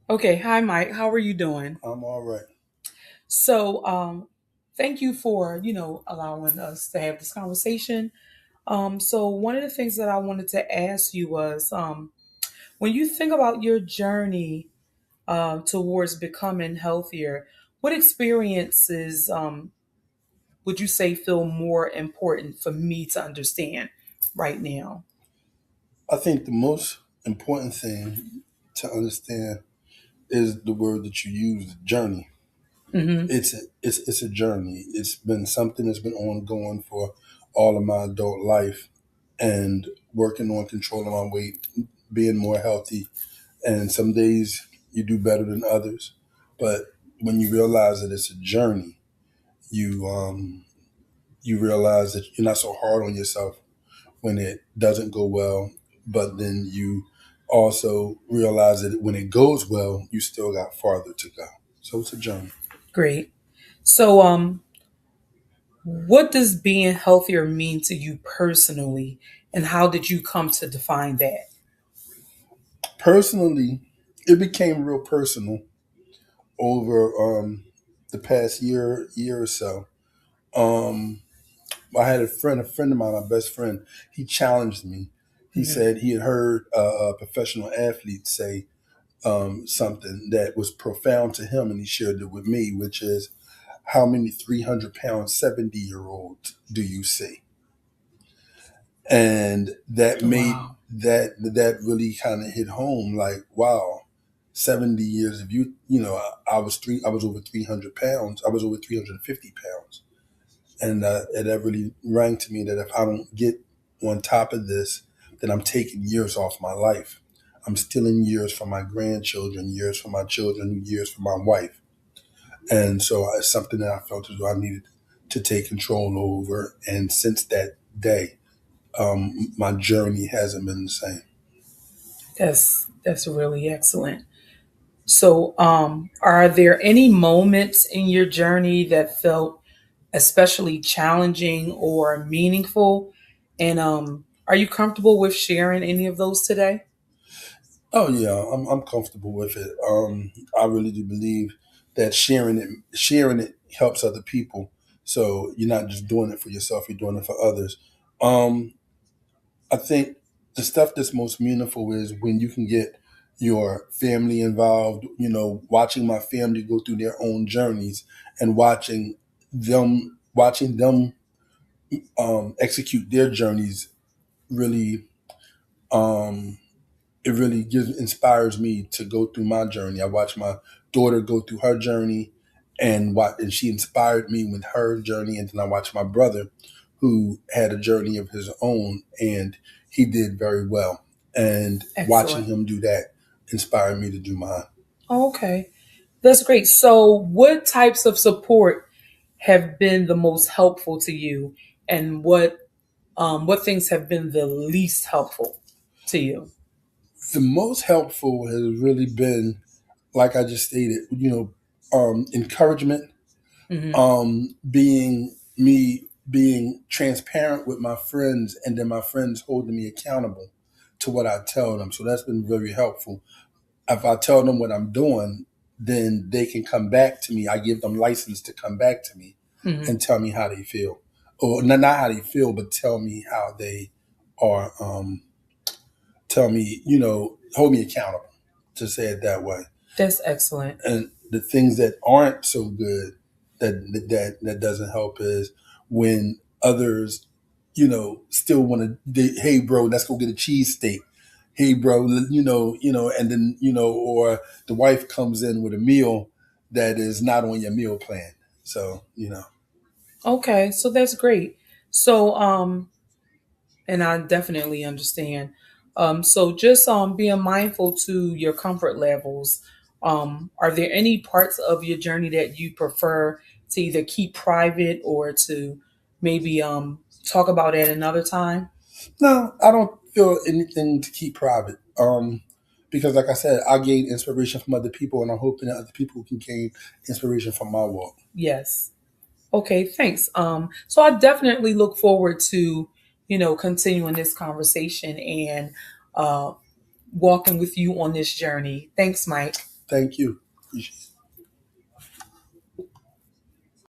Okay, hi Mike. How are you doing? I'm all right. So, thank you for allowing us to have this conversation. So one of the things that I wanted to ask you was, when you think about your journey towards becoming healthier, what experiences would you say feel more important for me to understand right now? I think the most important thing to understand is the word that you use, journey. Mm-hmm. It's a journey. It's been something that's been ongoing for all of my adult life, and working on controlling my weight, being more healthy. And some days you do better than others, but when you realize that it's a journey, you you realize that you're not so hard on yourself when it doesn't go well, but then you also realize that when it goes well, you still got farther to go. So it's a journey. Great. So, what does being healthier mean to you personally, and how did you come to define that? Personally, it became real personal over the past year or so. Um, I had a friend of mine, my best friend. He challenged me. He Mhm. said he had heard a professional athlete say something that was profound to him, and he shared it with me, which is, how many 300-pound 70-year-olds do you see? And that made Wow. that really kind of hit home. Like, wow, 70 years of I was over 300 pounds. I was over 350 pounds, and that really rang to me that if I don't get on top of this, then I'm taking years off my life. I'm stealing years from my grandchildren, years from my children, years from my wife. And so it's something that I felt as though I needed to take control over. And since that day, my journey hasn't been the same. That's really excellent. So, are there any moments in your journey that felt especially challenging or meaningful? And are you comfortable with sharing any of those today? Oh yeah, I'm comfortable with it. I really do believe that sharing it helps other people. So you're not just doing it for yourself; you're doing it for others. Um, I think the stuff that's most meaningful is when you can get your family involved. Watching my family go through their own journeys and watching them execute their journeys really. Um, it really inspires me to go through my journey. I watched my daughter go through her journey, and she inspired me with her journey. And then I watched my brother, who had a journey of his own, and he did very well. And watching Excellent. him do that inspired me to do mine. Okay, that's great. So, what types of support have been the most helpful to you, and what things have been the least helpful to you? The most helpful has really been, like I just stated, encouragement, Hmm. being transparent with my friends, and then my friends holding me accountable to what I tell them. So that's been very helpful. If I tell them what I'm doing, then they can come back to me. I give them license to come back to me Hmm. and tell me how they feel, or not how they feel, but tell me how they are. Tell me, hold me accountable, to say it that way. That's excellent. And the things that aren't so good, that doesn't help, is when others, still want to, hey bro, let's go get a cheesesteak. Hey bro, and then, or the wife comes in with a meal that is not on your meal plan. So. Okay, so that's great. So, and I definitely understand. So just being mindful to your comfort levels. Are there any parts of your journey that you prefer to either keep private or to maybe talk about at another time? No, I don't feel anything to keep private. Because like I said, I gain inspiration from other people, and I'm hoping that other people can gain inspiration from my walk. Yes. Okay, thanks. So I definitely look forward to, continuing this conversation and uh walking with you on this journey. Thanks, Mike. Thank you. Appreciate it.